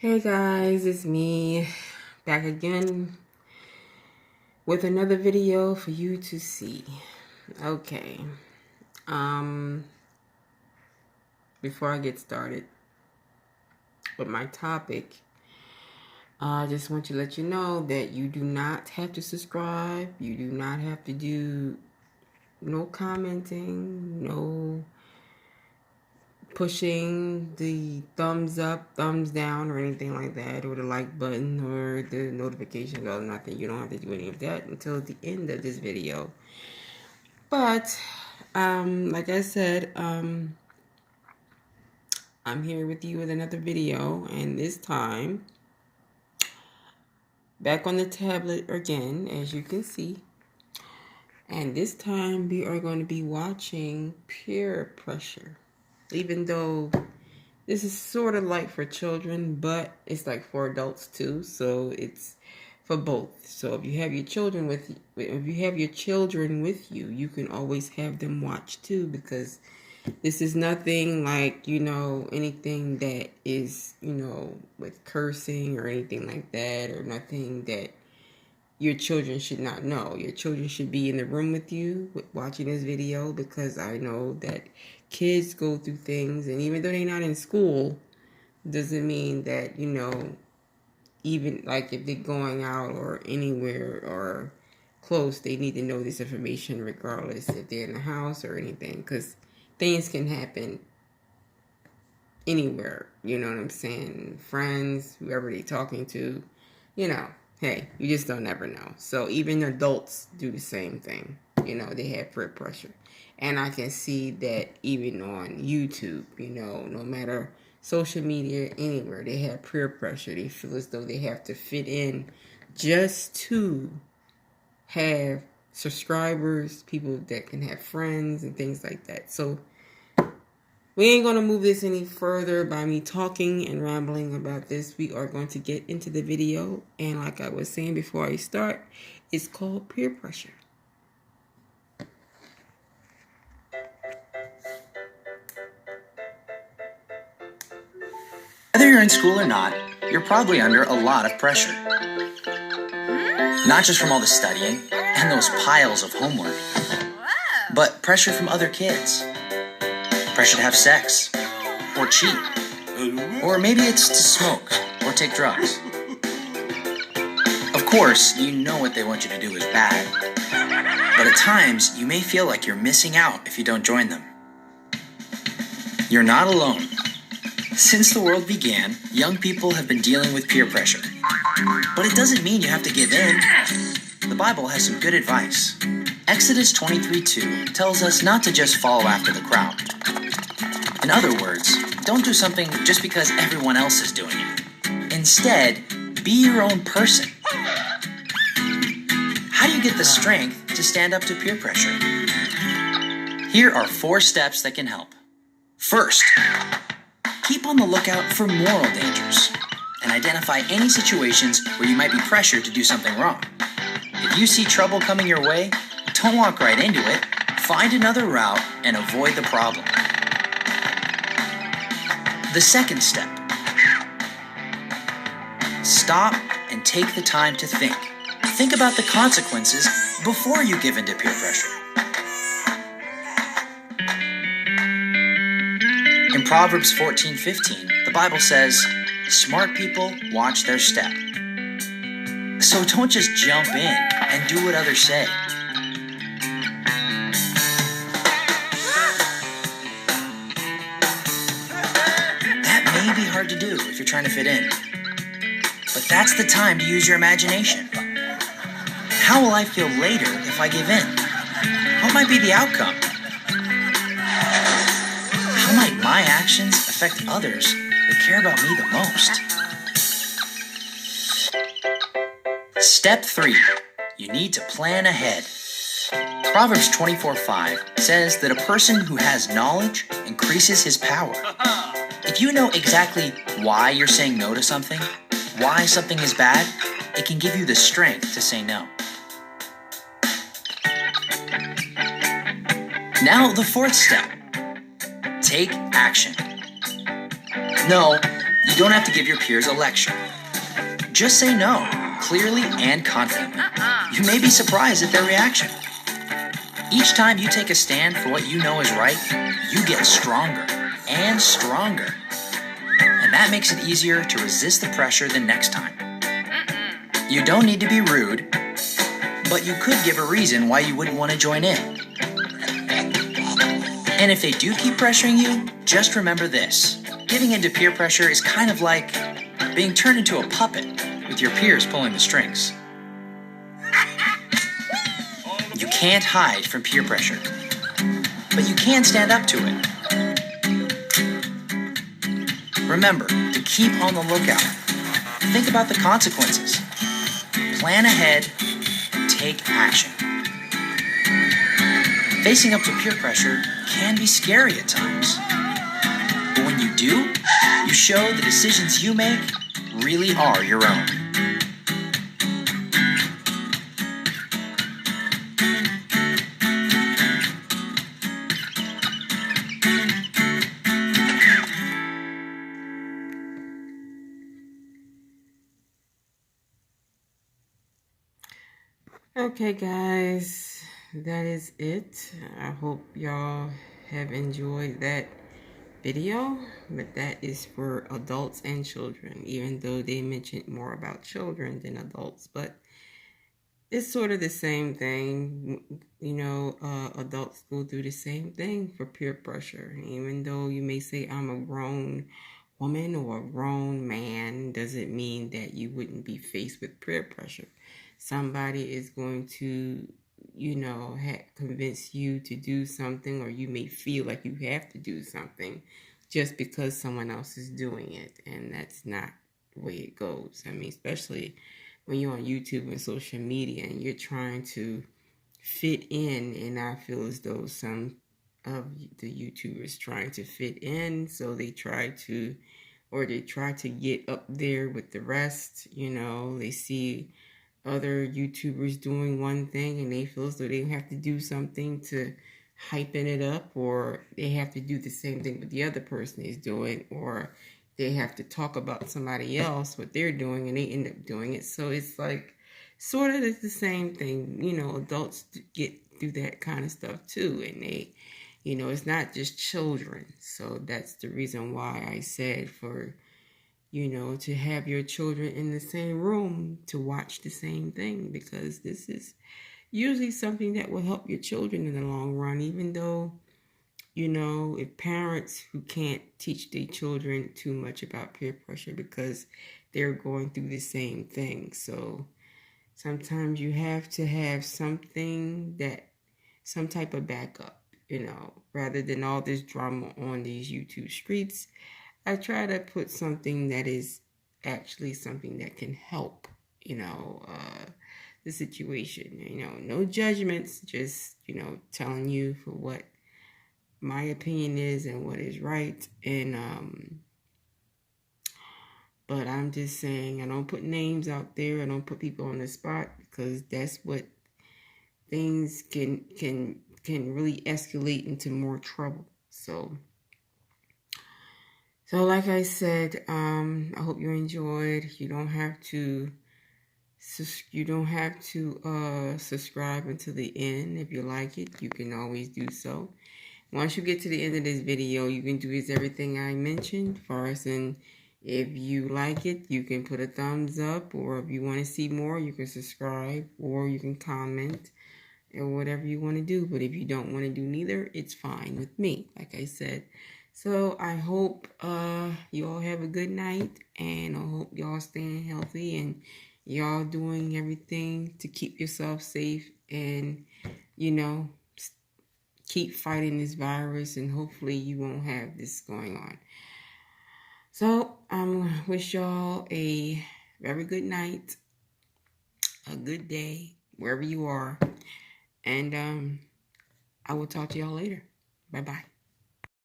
Hey guys, it's me back again with another video for you to see. Okay. Um Before I get started with my topic, I just want to let you know that you do not have to subscribe. You do not have to do no commenting, no pushing the thumbs up, thumbs down, or anything like that, or the like button, or the notification bell, nothing. You don't have to do any of that until the end of this video. But, like I said, I'm here with you with another video, and this time, back on the tablet again, as you can see. And this time, we are going to be watching Peer Pressure. Even though this is sort of like for children, but it's like for adults too. So it's for both. So if you have your children with you, you can always have them watch too, because this is nothing like, anything that is, with cursing or anything like that, or nothing that your children should not know. Your children should be in the room with you watching this video, because I know that kids go through things, and even though they're not in school, doesn't mean that, even like if they're going out or anywhere or close, they need to know this information regardless if they're in the house or anything, because things can happen anywhere. You know what I'm saying? Friends, whoever they're talking to, hey, you just don't ever know. So even adults do the same thing. They have peer pressure. And I can see that even on YouTube, no matter social media, anywhere, they have peer pressure. They feel as though they have to fit in just to have subscribers, people that can have friends and things like that. So we ain't going to move this any further by me talking and rambling about this. We are going to get into the video. And like I was saying before I start, it's called Peer Pressure. Whether you're in school or not, you're probably under a lot of pressure. Not just from all the studying and those piles of homework, but pressure from other kids. Pressure to have sex, or cheat, or maybe it's to smoke or take drugs. Of course, you know what they want you to do is bad, but at times you may feel like you're missing out if you don't join them. You're not alone. Since the world began, young people have been dealing with peer pressure. But it doesn't mean you have to give in. The Bible has some good advice. Exodus 23:2 tells us not to just follow after the crowd. In other words, don't do something just because everyone else is doing it. Instead, be your own person. How do you get the strength to stand up to peer pressure? Here are 4 steps that can help. First, keep on the lookout for moral dangers and identify any situations where you might be pressured to do something wrong. If you see trouble coming your way, don't walk right into it. Find another route and avoid the problem. The second step, stop and take the time to think. Think about the consequences before you give in to peer pressure. In Proverbs 14:15, the Bible says, smart people watch their step. So don't just jump in and do what others say. That may be hard to do if you're trying to fit in. But that's the time to use your imagination. How will I feel later if I give in? What might be the outcome? How might my actions affect others that care about me the most? Step 3. You need to plan ahead. Proverbs 24:5 says that a person who has knowledge increases his power. If you know exactly why you're saying no to something, why something is bad, it can give you the strength to say no. Now, the 4th step. Take action. No, You don't have to give your peers a lecture. Just say no, clearly and confidently. You may be surprised at their reaction. Each time you take a stand for what you know is right, you get stronger and stronger. And that makes it easier to resist the pressure the next time. You don't need to be rude, but you could give a reason why you wouldn't want to join in. And if they do keep pressuring you, just remember this. Giving into peer pressure is kind of like being turned into a puppet with your peers pulling the strings. You can't hide from peer pressure, but you can stand up to it. Remember to keep on the lookout. Think about the consequences. Plan ahead. Take action. Facing up to peer pressure can be scary at times. But when you do, you show the decisions you make really are your own. Okay, guys, that is it. I hope y'all have enjoyed that video, but that is for adults and children, even though they mentioned more about children than adults. But it's sort of the same thing. You know, adults go through the same thing for peer pressure. Even though you may say I'm a grown woman or a grown man, doesn't mean that you wouldn't be faced with peer pressure. Somebody is going to, you know, convince you to do something, or you may feel like you have to do something just because someone else is doing it. And that's not the way it goes. I mean, especially when you're on YouTube and social media and you're trying to fit in, and I feel as though some of the YouTubers trying to fit in, so they try to get up there with the rest. You know, they see other YouTubers doing one thing and they feel as though they have to do something to hypen it up, or they have to do the same thing that the other person is doing, or they have to talk about somebody else, what they're doing, and they end up doing it. So it's like sort of the same thing. You know, adults get through that kind of stuff too, and they, you know, it's not just children. So that's the reason why I said for, you know, to have your children in the same room to watch the same thing, because this is usually something that will help your children in the long run, even though, you know, if parents who can't teach their children too much about peer pressure because they're going through the same thing. So sometimes you have to have some type of backup, you know, rather than all this drama on these YouTube streets. I try to put something that is actually something that can help, you know, the situation. You know, no judgments, just, you know, telling you for what my opinion is and what is right. And but I'm just saying, I don't put names out there. I don't put people on the spot, because that's what things can really escalate into more trouble. So like I said, I hope you enjoyed. You don't have to subscribe until the end. If you like it, you can always do so. Once you get to the end of this video, you can do everything I mentioned. First, and if you like it, you can put a thumbs up, or if you want to see more, you can subscribe, or you can comment, or whatever you want to do. But if you don't want to do neither, it's fine with me, like I said. So I hope you all have a good night, and I hope y'all staying healthy and y'all doing everything to keep yourself safe, and, you know, keep fighting this virus, and hopefully you won't have this going on. So I wish y'all a very good night, a good day, wherever you are, and I will talk to y'all later. Bye-bye.